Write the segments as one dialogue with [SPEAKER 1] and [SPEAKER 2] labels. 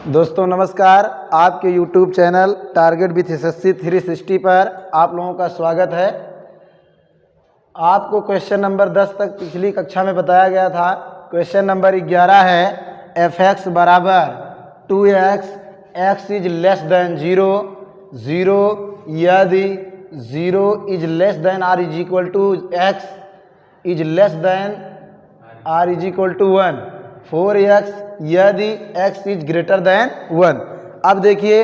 [SPEAKER 1] दोस्तों नमस्कार, आपके YouTube channel target with SSC 360 पर आप लोगों का स्वागत है। आपको क्वेश्चन नंबर 10 तक पिछली कक्षा में बताया गया था। क्वेश्चन नंबर 11 है f(x) बराबर 2x, x is less then 0, 0 यदि 0 is less than or is equal to x is less than or is equal to 1, 4x यदि x इज ग्रेटर देन 1। अब देखिए,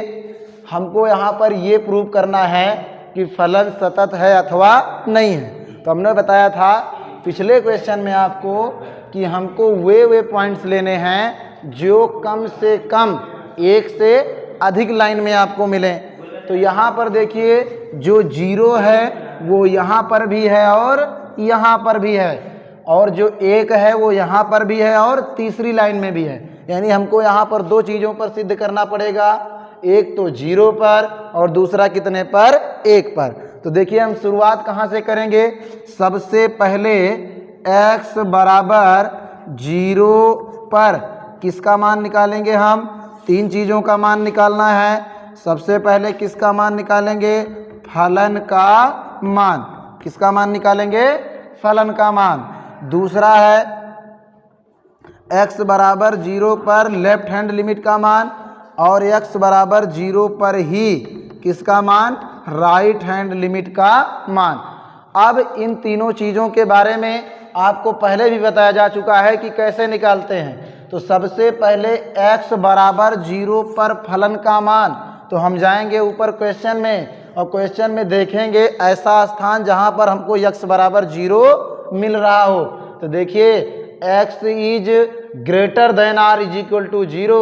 [SPEAKER 1] हमको यहाँ पर ये प्रूव करना है कि फलन सतत है अथवा नहीं है। तो हमने बताया था पिछले क्वेश्चन में आपको कि हमको वे पॉइंट्स लेने हैं जो कम से कम एक से अधिक लाइन में आपको मिलें। तो यहाँ पर देखिए, जो 0 है वो यहाँ पर भी है और यहाँ पर भी है, और जो 1 है वो यहाँ पर भी है और तीसरी लाइन में भी है। यानी हमको यहाँ पर दो चीज़ों पर सिद्ध करना पड़ेगा, एक तो 0 पर और दूसरा कितने पर, 1 पर। तो देखिए, हम शुरुआत कहाँ से करेंगे। सबसे पहले x बराबर 0 पर किसका मान निकालेंगे हम, तीन चीज़ों का मान निकालना है। सबसे पहले किसका मान निकालेंगे, फलन का मान। किसका मान निकालेंगे, फलन का मान। दूसरा है x बराबर 0 पर लेफ्ट हैंड लिमिट का मान, और x बराबर 0 पर ही किसका मान, राइट हैंड लिमिट का मान। अब इन तीनों चीज़ों के बारे में आपको पहले भी बताया जा चुका है कि कैसे निकालते हैं। तो सबसे पहले x बराबर 0 पर फलन का मान, तो हम जाएंगे ऊपर क्वेश्चन में और क्वेश्चन में देखेंगे ऐसा स्थान जहां पर हमको x बराबर 0 मिल रहा हो। तो देखिए, x is greater than or is equal to 0,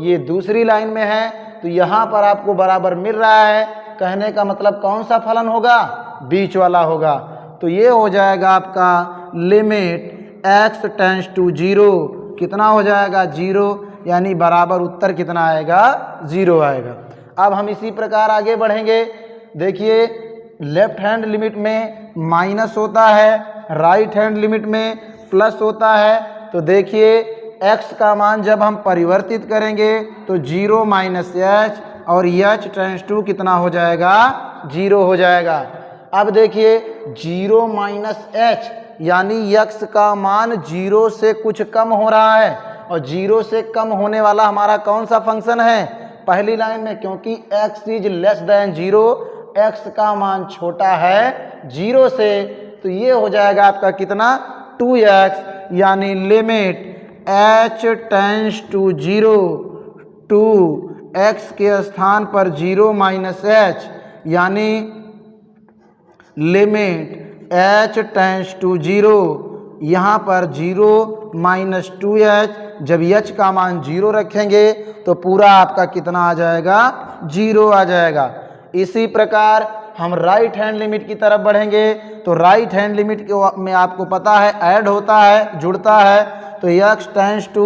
[SPEAKER 1] ये दूसरी लाइन में है। तो यहाँ पर आपको बराबर मिल रहा है, कहने का मतलब कौन सा फलन होगा, बीच वाला होगा। तो ये हो जाएगा आपका लिमिट x टेंड्स टू 0, कितना हो जाएगा, 0, यानी बराबर उत्तर कितना आएगा, 0 आएगा। अब हम इसी प्रकार आगे बढ़ेंगे। देखिए, लेफ्ट हैंड लिमिट में माइनस होता है, राइट हैंड लिमिट में प्लस होता है। तो देखिए, x का मान जब हम परिवर्तित करेंगे तो 0 माइनस h, और h टेंड्स टू कितना हो जाएगा, 0 हो जाएगा। अब देखिए, 0 माइनस h यानी x का मान 0 से कुछ कम हो रहा है, और 0 से कम होने वाला हमारा कौन सा फंक्शन है, पहली लाइन में, क्योंकि x is less then 0, x का मान छोटा है 0 से। तो ये हो जाएगा आपका कितना, 2x, यानी limit h tends to 0, 2x के स्थान पर 0 माइनस h, यानी लिमिट h टेंड्स टू 0, यहाँ पर 0 माइनस 2h। जब h का मान 0 रखेंगे तो पूरा आपका कितना आ जाएगा, 0 आ जाएगा। इसी प्रकार हम राइट हैंड लिमिट की तरफ बढ़ेंगे। तो राइट हैंड लिमिट में आपको पता है ऐड होता है, जुड़ता है। तो x tends to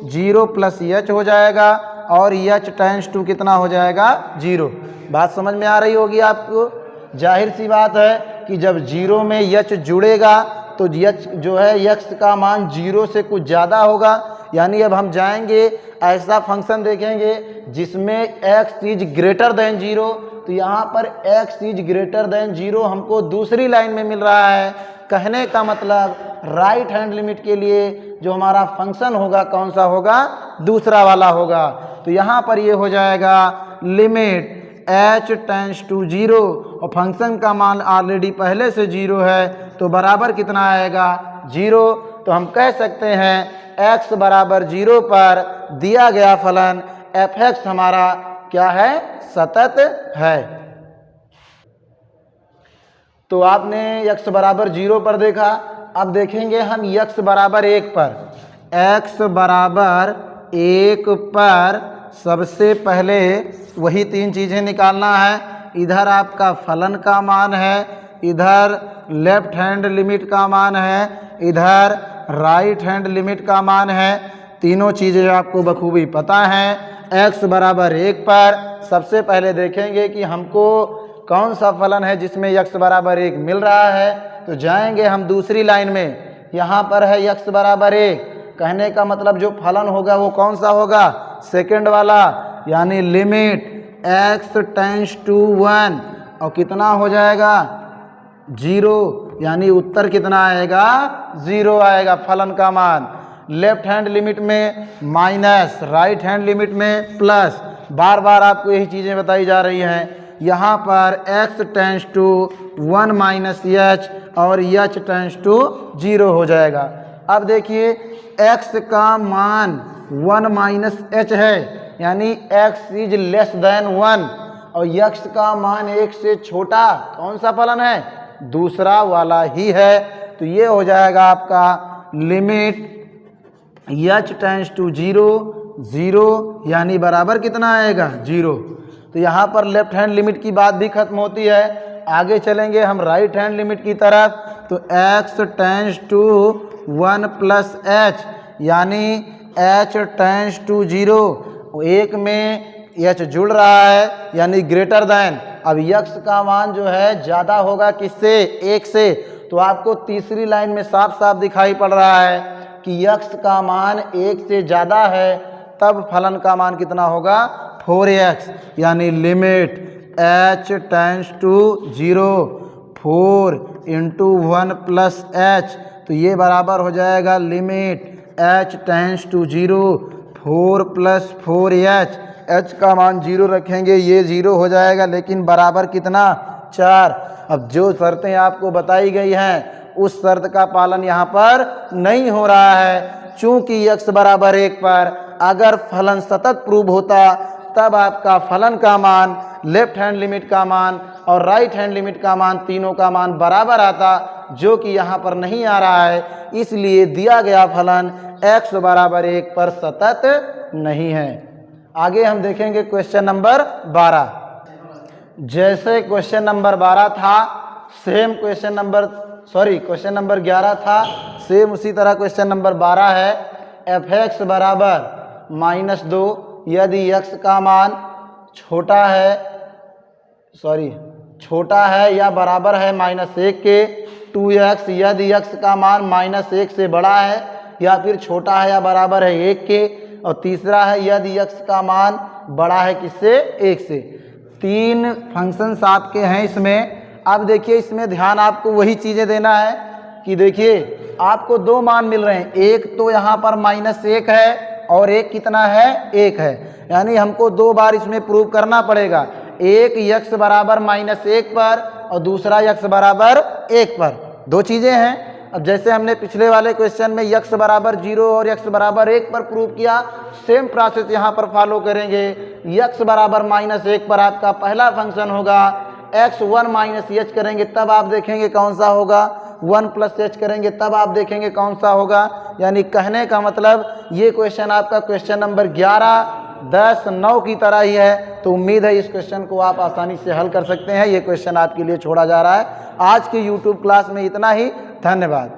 [SPEAKER 1] 0 plus h हो जाएगा, और h टेंड्स टू कितना हो जाएगा, 0। बात समझ में आ रही होगी आपको। जाहिर सी बात है कि जब 0 में h जुड़ेगा तो h जो है, x का मान 0 से कुछ ज़्यादा होगा। यानी अब हम जाएंगे, ऐसा फंक्शन देखेंगे जिसमें x इज ग्रेटर देन 0। तो यहाँ पर x इज ग्रेटर देन 0 हमको दूसरी लाइन में मिल रहा है। कहने का मतलब राइट हैंड लिमिट के लिए जो हमारा फंक्शन होगा कौन सा होगा, दूसरा वाला होगा। तो यहाँ पर ये हो जाएगा लिमिट h टेंड्स टू 0, और फंक्शन का मान ऑलरेडी पहले से 0 है, तो बराबर कितना आएगा, 0। तो हम कह सकते हैं x बराबर 0 पर दिया गया फलन f(x) हमारा क्या है, सतत है। तो आपने x बराबर 0 पर देखा। अब देखेंगे हम x बराबर 1 पर। x बराबर 1 पर सबसे पहले वही तीन चीज़ें निकालना है। इधर आपका फलन का मान है, इधर लेफ्ट हैंड लिमिट का मान है, इधर राइट हैंड लिमिट का मान है। तीनों चीज़ें आपको बखूबी पता हैं। x बराबर 1 पर सबसे पहले देखेंगे कि हमको कौन सा फलन है जिसमें x बराबर 1 मिल रहा है। तो जाएंगे हम दूसरी लाइन में, यहाँ पर है x बराबर 1, कहने का मतलब जो फलन होगा वो कौन सा होगा, सेकंड वाला, यानी लिमिट x टेंड्स टू 1 और कितना हो जाएगा 0, यानी उत्तर कितना आएगा 0 आएगा फलन का मान। लेफ्ट हैंड लिमिट में माइनस, राइट हैंड लिमिट में प्लस, बार बार आपको यही चीज़ें बताई जा रही हैं। यहाँ पर x tends to 1 minus H और h टेंड्स टू 0 हो जाएगा। अब देखिए x का मान 1 माइनस एच है, यानी x इज लेस देन 1 और x का मान 1 से छोटा, कौन सा फलन है, दूसरा वाला ही है। तो ये हो जाएगा आपका लिमिट h टेंड्स टू 0, यानी बराबर कितना आएगा 0। तो यहाँ पर लेफ्ट हैंड लिमिट की बात भी खत्म होती है। आगे चलेंगे हम राइट हैंड लिमिट की तरफ, तो x tends to 1 plus H, यानी h टेंड्स टू 0, एक में h जुड़ रहा है यानी ग्रेटर देन। अब x का मान जो है ज़्यादा होगा किससे, 1 से, तो आपको तीसरी लाइन में साफ साफ दिखाई पड़ रहा है कि x का मान 1 से ज़्यादा है, तब फलन का मान कितना होगा 4x, यानी limit h tends to 0, 4 into 1 plus H, तो ये बराबर हो जाएगा limit h tends to 0, 4 plus 4h, h का मान 0 रखेंगे, ये 0 हो जाएगा, लेकिन बराबर कितना 4। अब जो शर्तें आपको बताई गई हैं उस शर्त का पालन यहाँ पर नहीं हो रहा है, चूंकि x बराबर 1 पर अगर फलन सतत प्रूव होता तब आपका फलन का मान, लेफ्ट हैंड लिमिट का मान और राइट हैंड लिमिट का मान, तीनों का मान बराबर आता, जो कि यहाँ पर नहीं आ रहा है। इसलिए दिया गया फलन x बराबर 1 पर सतत नहीं है। आगे हम देखेंगे क्वेश्चन नंबर 12। जैसे क्वेश्चन नंबर 12 था, सेम क्वेश्चन नंबर 11 था, सेम उसी तरह क्वेश्चन नंबर 12 है। f(x) बराबर -2 यदि x का मान छोटा है या बराबर है -1 के, 2x यदि x का मान -1 से बड़ा है या फिर छोटा है या बराबर है 1 के, और तीसरा है यदि x का मान बड़ा है किससे, 1 से। 3 फंक्शंस आपके हैं इसमें। अब देखिए इसमें ध्यान आपको वही चीज़ें देना है कि देखिए आपको 2 मान मिल रहे हैं, एक तो यहाँ पर -1 है और एक कितना है 1 है, यानी हमको 2 बार इसमें प्रूव करना पड़ेगा, एक x बराबर -1 पर और दूसरा x बराबर 1 पर, 2 चीज़ें हैं। अब जैसे हमने पिछले वाले क्वेश्चन में x बराबर 0 और x बराबर 1 पर प्रूव किया, सेम प्रोसेस यहाँ पर फॉलो करेंगे। x बराबर -1 पर आपका पहला फंक्शन होगा, x 1 माइनस एच करेंगे तब आप देखेंगे कौन सा होगा, 1 प्लस एच करेंगे तब आप देखेंगे कौन सा होगा। यानी कहने का मतलब ये क्वेश्चन आपका क्वेश्चन नंबर 11, 10, 9 की तरह ही है। तो उम्मीद है इस क्वेश्चन को आप आसानी से हल कर सकते हैं। ये क्वेश्चन आपके लिए छोड़ा जा रहा है। आज की YouTube क्लास में इतना ही। धन्यवाद।